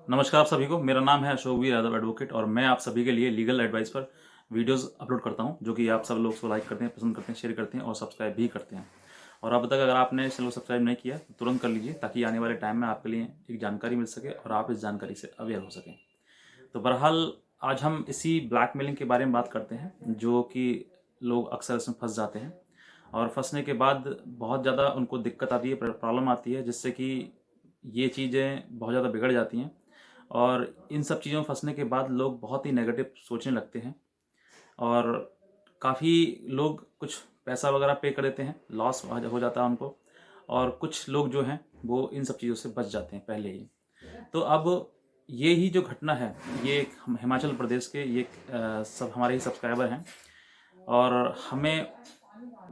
नमस्कार आप सभी को। मेरा नाम है अशोक वीर यादव एडवोकेट और मैं आप सभी के लिए लीगल एडवाइस पर वीडियोस अपलोड करता हूं, जो कि आप सब लोग उसको लाइक करते हैं, पसंद करते हैं, शेयर करते हैं और सब्सक्राइब भी करते हैं। और अब तक अगर आपने इस चैनल को सब्सक्राइब नहीं किया तो तुरंत कर लीजिए, ताकि आने वाले टाइम में आपके लिए एक जानकारी मिल सके और आप इस जानकारी से अवेयर हो सकें। तो बहरहाल आज हम इसी ब्लैकमेलिंग के बारे में बात करते हैं, जो कि लोग अक्सर इसमें फंस जाते हैं और फंसने के बाद बहुत ज़्यादा उनको दिक्कत आती है, प्रॉब्लम आती है, जिससे कि ये चीज़ें बहुत ज़्यादा बिगड़ जाती हैं। और इन सब चीज़ों में फंसने के बाद लोग बहुत ही नेगेटिव सोचने लगते हैं और काफ़ी लोग कुछ पैसा वगैरह पे कर देते हैं, लॉस हो जाता है उनको। और कुछ लोग जो हैं वो इन सब चीज़ों से बच जाते हैं पहले ही। तो अब ये ही जो घटना है, ये हिमाचल प्रदेश के ये सब हमारे ही सब्सक्राइबर हैं और हमें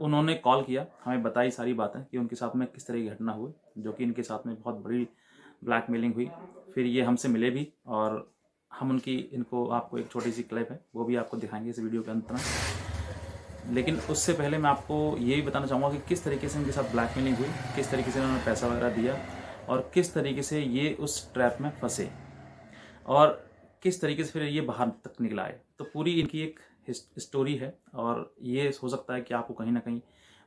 उन्होंने कॉल किया, हमें बताई सारी बातें कि उनके साथ में किस तरह की घटना हुई, जो कि इनके साथ में बहुत बड़ी ब्लैकमेलिंग हुई। फिर ये हमसे मिले भी और हम इनको आपको एक छोटी सी क्लिप है वो भी आपको दिखाएंगे इस वीडियो के अंत में। लेकिन उससे पहले मैं आपको ये भी बताना चाहूँगा कि किस तरीके से इनके साथ ब्लैकमेलिंग हुई, किस तरीके से इन्होंने पैसा वगैरह दिया और किस तरीके से ये उस ट्रैप में फंसे और किस तरीके से फिर ये बाहर तक निकला है। तो पूरी इनकी एक स्टोरी है और ये हो सकता है कि आपको कहीं ना कहीं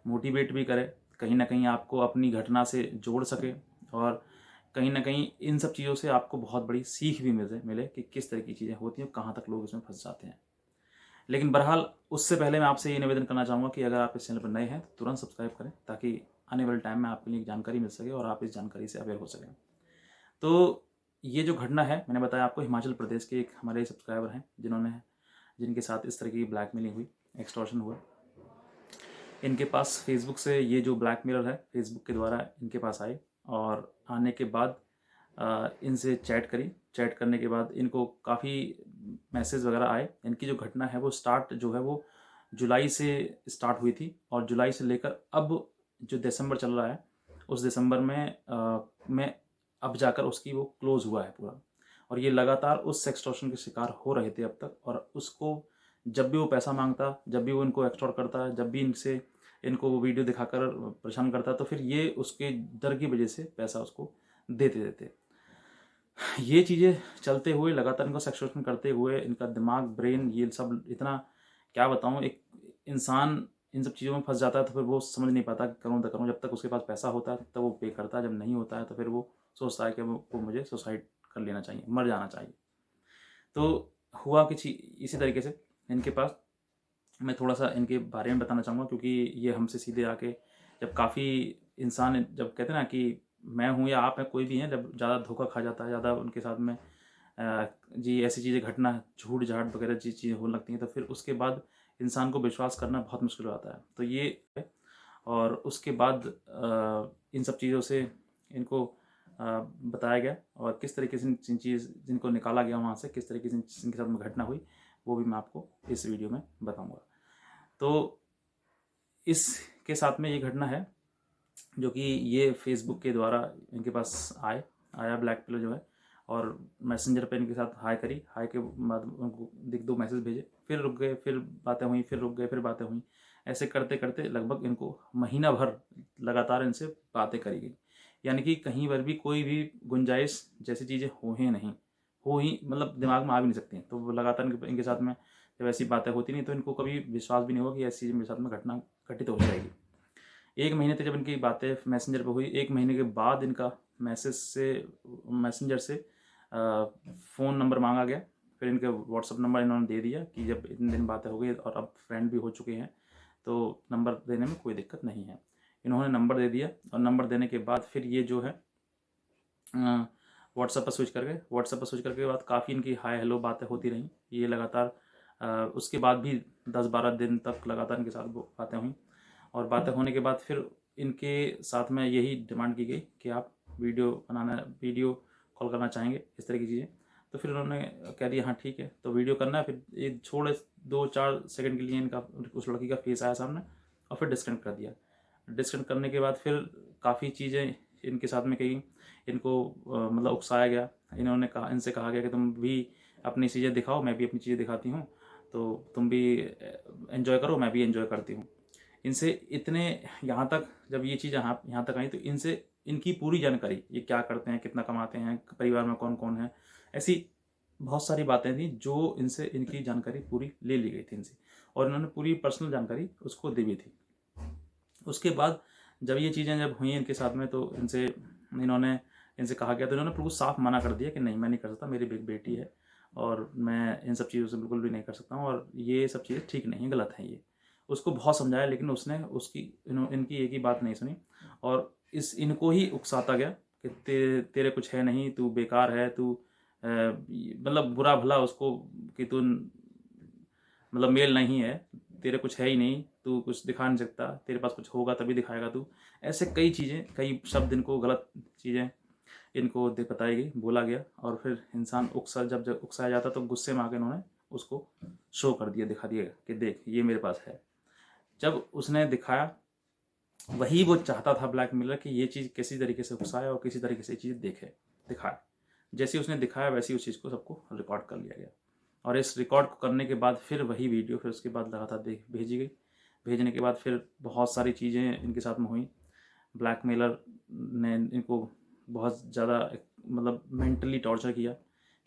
मोटिवेट भी करे, कहीं ना कहीं आपको अपनी घटना से जोड़ सके और कहीं ना कहीं इन सब चीज़ों से आपको बहुत बड़ी सीख भी मिले मिले कि किस तरह की चीज़ें होती हैं, कहाँ तक लोग इसमें फंस जाते हैं। लेकिन बहरहाल उससे पहले मैं आपसे ये निवेदन करना चाहूँगा कि अगर आप इस चैनल पर नए हैं तो तुरंत सब्सक्राइब करें, ताकि आने वाले टाइम में आपके लिए एक जानकारी मिल सके और आप इस जानकारी से अवेयर हो सकें। तो ये जो घटना है, मैंने बताया आपको, हिमाचल प्रदेश के एक हमारे सब्सक्राइबर हैं जिनके साथ इस तरह की ब्लैकमेलिंग हुई, एक्सटॉर्शन हुआ। इनके पास फेसबुक से ये जो ब्लैकमेलर है फेसबुक के द्वारा इनके पास आए और आने के बाद इनसे चैट करी। चैट करने के बाद इनको काफ़ी मैसेज वगैरह आए। इनकी जो घटना है वो स्टार्ट जो है वो जुलाई से स्टार्ट हुई थी और जुलाई से लेकर अब जो दिसंबर चल रहा है, उस दिसंबर में अब जाकर उसकी वो क्लोज़ हुआ है पूरा। और ये लगातार उस एक्सटॉर्शन के शिकार हो रहे थे अब तक। और उसको जब भी वो पैसा मांगता, जब भी वो इनको एक्सटॉर्ट करता, जब भी इनको वो वीडियो दिखाकर परेशान करता, तो फिर ये उसके डर की वजह से पैसा उसको देते देते। ये चीज़ें चलते हुए लगातार इनको सेक्सुअल करते हुए इनका दिमाग, ब्रेन, ये सब इतना, क्या बताऊँ, एक इंसान इन सब चीज़ों में फंस जाता है तो फिर वो समझ नहीं पाता कि करूँ तो करूँ। जब तक उसके पास पैसा होता है तब वो पे करता है, जब नहीं होता है तो फिर वो सोचता है कि वो मुझे सुसाइड कर लेना चाहिए, मर जाना चाहिए। तो हुआ कि इसी तरीके से इनके पास मैं थोड़ा सा इनके बारे में बताना चाहूँगा, क्योंकि ये हमसे सीधे आके, जब काफ़ी इंसान जब कहते हैं ना कि मैं हूँ या आप हैं, कोई भी हैं, जब ज़्यादा धोखा खा जाता है, ज़्यादा उनके साथ में जी ऐसी चीज़ें घटना, झूठ झाट वगैरह चीज़ें होने लगती हैं, तो फिर उसके बाद इंसान को विश्वास करना बहुत मुश्किल हो जाता है। तो ये है। और उसके बाद इन सब चीज़ों से इनको बताया गया और किस तरीके से जिनको निकाला गया वहाँ से, किस तरीके से इनके साथ में घटना हुई, वो भी मैं आपको इस वीडियो में बताऊँगा। तो इसके साथ में ये घटना है, जो कि ये फेसबुक के द्वारा इनके पास आया ब्लैक पिलो जो है, और मैसेंजर पे इनके साथ हाई करी। हाई के बाद उनको दिख दो मैसेज भेजे, फिर रुक गए, फिर बातें हुई, फिर रुक गए, फिर बातें हुई। ऐसे करते करते लगभग इनको महीना भर लगातार इनसे बातें करी गई। यानी कि कहीं पर भी कोई भी गुंजाइश जैसी चीज़ें हो ही नहीं, हो ही मतलब दिमाग में आ भी नहीं सकती। तो वो लगातार इनके साथ में जब ऐसी बातें होती नहीं, तो इनको कभी विश्वास भी नहीं होगा कि ऐसी चीज़ मेरे साथ में घटना घटित हो जाएगी। 1 महीने तक जब इनकी बातें मैसेंजर पे हुई, 1 महीने के बाद इनका मैसेंजर से फ़ोन नंबर मांगा गया। फिर इनके व्हाट्सअप नंबर इन्होंने दे दिया कि जब इतने दिन बातें हो गई और अब फ्रेंड भी हो चुके हैं, तो नंबर देने में कोई दिक्कत नहीं है। इन्होंने नंबर दे दिया और नंबर देने के बाद फिर ये जो है व्हाट्सएप पर स्विच कर गए। व्हाट्सएप पर स्विच करने के बाद काफ़ी इनकी हाय हेलो बातें होती रहीं। ये लगातार उसके बाद भी 10-12 दिन तक लगातार इनके साथ वो बातें हुई। और बातें होने के बाद फिर इनके साथ में यही डिमांड की गई कि आप वीडियो कॉल करना चाहेंगे, इस तरह की चीज़ें। तो फिर उन्होंने कह दिया हाँ ठीक है, तो वीडियो करना है। फिर ये छोड़े 2-4 सेकंड के लिए इनका उस लड़की का फेस आया सामने और फिर डिस्कनेक्ट कर दिया। डिस्कनेक्ट करने के बाद फिर काफ़ी चीज़ें इनके साथ में कही। इनको मतलब उकसाया गया। इनसे कहा गया कि तुम भी अपनी चीज़ें दिखाओ, मैं भी अपनी चीज़ें दिखाती हूँ, तो तुम भी एंजॉय करो, मैं भी एंजॉय करती हूँ। इनसे इतने यहाँ तक जब ये चीज़ यहाँ तक आई, तो इनकी पूरी जानकारी, ये क्या करते हैं, कितना कमाते हैं, परिवार में कौन कौन है, ऐसी बहुत सारी बातें थी जो इनसे इनकी जानकारी पूरी ले ली गई थी इनसे, और इन्होंने पूरी पर्सनल जानकारी उसको दी भी थी। उसके बाद जब ये चीज़ें जब हुई इनके साथ में, तो इनसे कहा गया, तो इन्होंने बिल्कुल साफ मना कर दिया कि नहीं, मैं नहीं कर सकता, मेरी एक बेटी है और मैं इन सब चीज़ों से बिल्कुल भी नहीं कर सकता हूँ, और ये सब चीज़ें ठीक नहीं है, गलत है ये। उसको बहुत समझाया, लेकिन उसने इनकी एक ही बात नहीं सुनी, और इनको ही उकसाता गया कि तेरे कुछ है नहीं, तू बेकार है, तू मतलब बुरा भला उसको कि तू मतलब मेल नहीं है, तेरे कुछ है ही नहीं, तू कुछ दिखा नहीं सकता, तेरे पास कुछ होगा तभी दिखाएगा तू। ऐसे कई चीज़ें, कई शब्द इनको, गलत चीज़ें इनको बताई गई, बोला गया, और फिर इंसान जब उकसाया जाता तो गुस्से में आके इन्होंने उसको शो कर दिया, दिखा दिया कि देख ये मेरे पास है। जब उसने दिखाया, वही वो चाहता था ब्लैकमेलर कि ये चीज़ किसी तरीके से उकसाए और किसी तरीके से चीज़ दिखाए। जैसे उसने दिखाया वैसे उस चीज़ को सबको रिकॉर्ड कर लिया गया, और इस रिकॉर्ड को करने के बाद फिर वही वीडियो फिर उसके बाद लगातार भेजी गई। भेजने के बाद फिर बहुत सारी चीज़ें इनके साथ में हुई। ब्लैकमेलर ने इनको बहुत ज़्यादा मतलब मेंटली टॉर्चर किया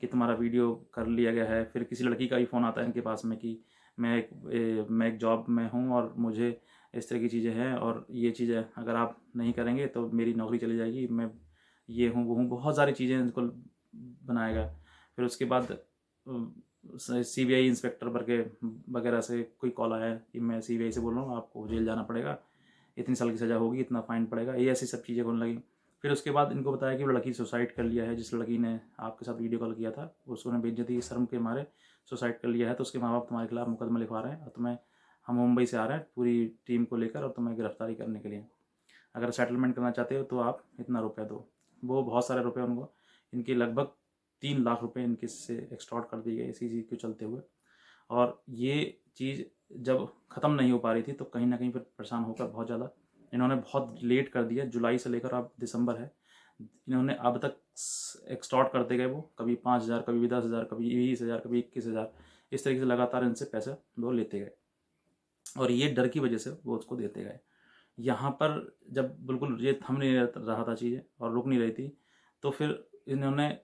कि तुम्हारा वीडियो कर लिया गया है। फिर किसी लड़की का भी फ़ोन आता है इनके पास में कि मैं एक जॉब में हूँ और मुझे इस तरह की चीज़ें हैं, और ये चीज़ें अगर आप नहीं करेंगे तो मेरी नौकरी चली जाएगी, मैं ये हूँ वो हूँ, बहुत सारी चीज़ें इनको बनाएगा। फिर उसके बाद CBI इंस्पेक्टर वगैरह से कोई कॉल आया कि मैं CBI से बोल रहा हूँ, आपको जेल जाना पड़ेगा, इतनी साल की सज़ा होगी, इतना फ़ाइन पड़ेगा, ये ऐसी सब चीज़ें होने लगी। फिर उसके बाद इनको बताया कि वो लड़की सुसाइड कर लिया है, जिस लड़की ने आपके साथ वीडियो कॉल किया था, उसने बेइज्जती शर्म के मारे सुसाइड कर लिया है, तो उसके माँ बाप तुम्हारे खिलाफ मुकदमा लिखवा रहे हैं, और हम मुंबई से आ रहे हैं पूरी टीम को लेकर, और तुम्हें गिरफ्तारी करने के लिए, अगर सेटलमेंट करना चाहते हो तो आप इतना रुपया दो। वो बहुत सारे रुपये उनको, इनके लगभग 3 लाख रुपए इनके से एक्सटॉर्ट कर दिए गए इसी चीज़ के चलते हुए। और ये चीज़ जब ख़त्म नहीं हो पा रही थी तो कहीं ना कहीं फिर परेशान होकर बहुत ज़्यादा इन्होंने बहुत लेट कर दिया। जुलाई से लेकर अब दिसंबर है, इन्होंने अब तक एक्सटॉर्ट करते गए, वो कभी 5,000, कभी 10,000, कभी 20,000, कभी 21,000, इस तरीके से लगातार इनसे पैसा वो लेते गए, और ये डर की वजह से वो उसको देते गए। यहाँ पर जब बिल्कुल ये थम नहीं रहा था चीज़ें और रुक नहीं रही थी, तो फिर इन्होंने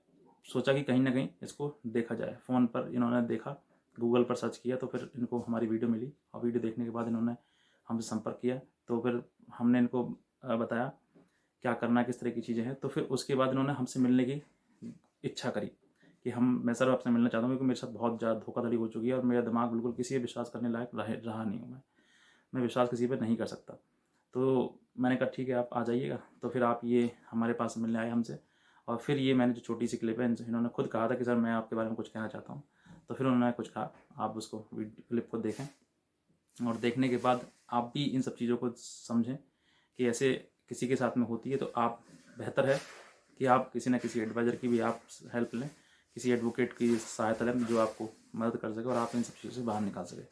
सोचा कि कहीं ना कहीं इसको देखा जाए। फ़ोन पर इन्होंने देखा, गूगल पर सर्च किया, तो फिर इनको हमारी वीडियो मिली, और वीडियो देखने के बाद इन्होंने हमसे संपर्क किया। तो फिर हमने इनको बताया क्या करना है, किस तरह की चीज़ें हैं। तो फिर उसके बाद इन्होंने हमसे मिलने की इच्छा करी कि मैं सर आपसे मिलना चाहता हूँ, क्योंकि मेरे साथ बहुत ज़्यादा धोखाधड़ी हो चुकी है और मेरा दिमाग बिल्कुल किसी पर विश्वास करने लायक रहा नहीं हूँ। मैं विश्वास किसी पर नहीं कर सकता। तो मैंने कहा ठीक है, आप आ जाइएगा। तो फिर आप ये हमारे पास मिलने आए हमसे, और फिर ये मैंने जो छोटी सी क्लिप है, इन्होंने खुद कहा था कि सर मैं आपके बारे में कुछ कहना चाहता हूँ। तो फिर उन्होंने कुछ कहा, आप उसको क्लिप को देखें, और देखने के बाद आप भी इन सब चीज़ों को समझें कि ऐसे किसी के साथ में होती है, तो आप बेहतर है कि आप किसी न किसी एडवाइज़र की भी आप हेल्प लें, किसी एडवोकेट की सहायता लें जो आपको मदद कर सके और आप इन सब चीज़ों से बाहर निकाल सके।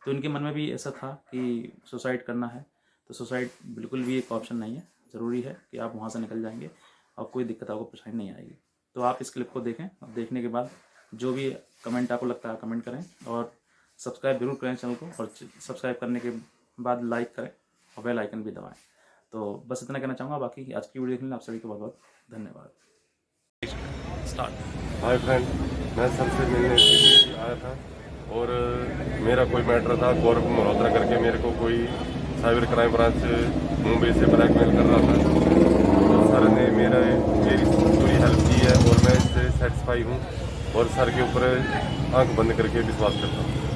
तो इनके मन में भी ऐसा था कि सुसाइड करना है, तो सुसाइड बिल्कुल भी एक ऑप्शन नहीं है। ज़रूरी है कि आप वहाँ से निकल जाएंगे और कोई दिक्कत आपको परेशानी नहीं आएगी। तो आप इस क्लिप को देखें, और देखने के बाद जो भी कमेंट आपको लगता है कमेंट करें, और सब्सक्राइब जरूर करें चैनल को, और सब्सक्राइब करने के बाद लाइक करें और बेल आइकन भी दबाएं। तो बस इतना कहना चाहूँगा। बाकी आज की वीडियो देखने आप सभी को बहुत बहुत धन्यवाद। स्टार्ट। हाय फ्रेंड, मैं सर से मिलने आया था, और मेरा कोई मैटर था। गौरव मल्होत्रा करके मेरे को कोई साइबर क्राइम ब्रांच मुंबई से ब्लैकमेल कर रहा था। तो सर ने मेरी पूरी हेल्प की है, और मैं इससे सेटिस्फाई हूँ, और सर के ऊपर आंख बंद करके विश्वास करता हूँ।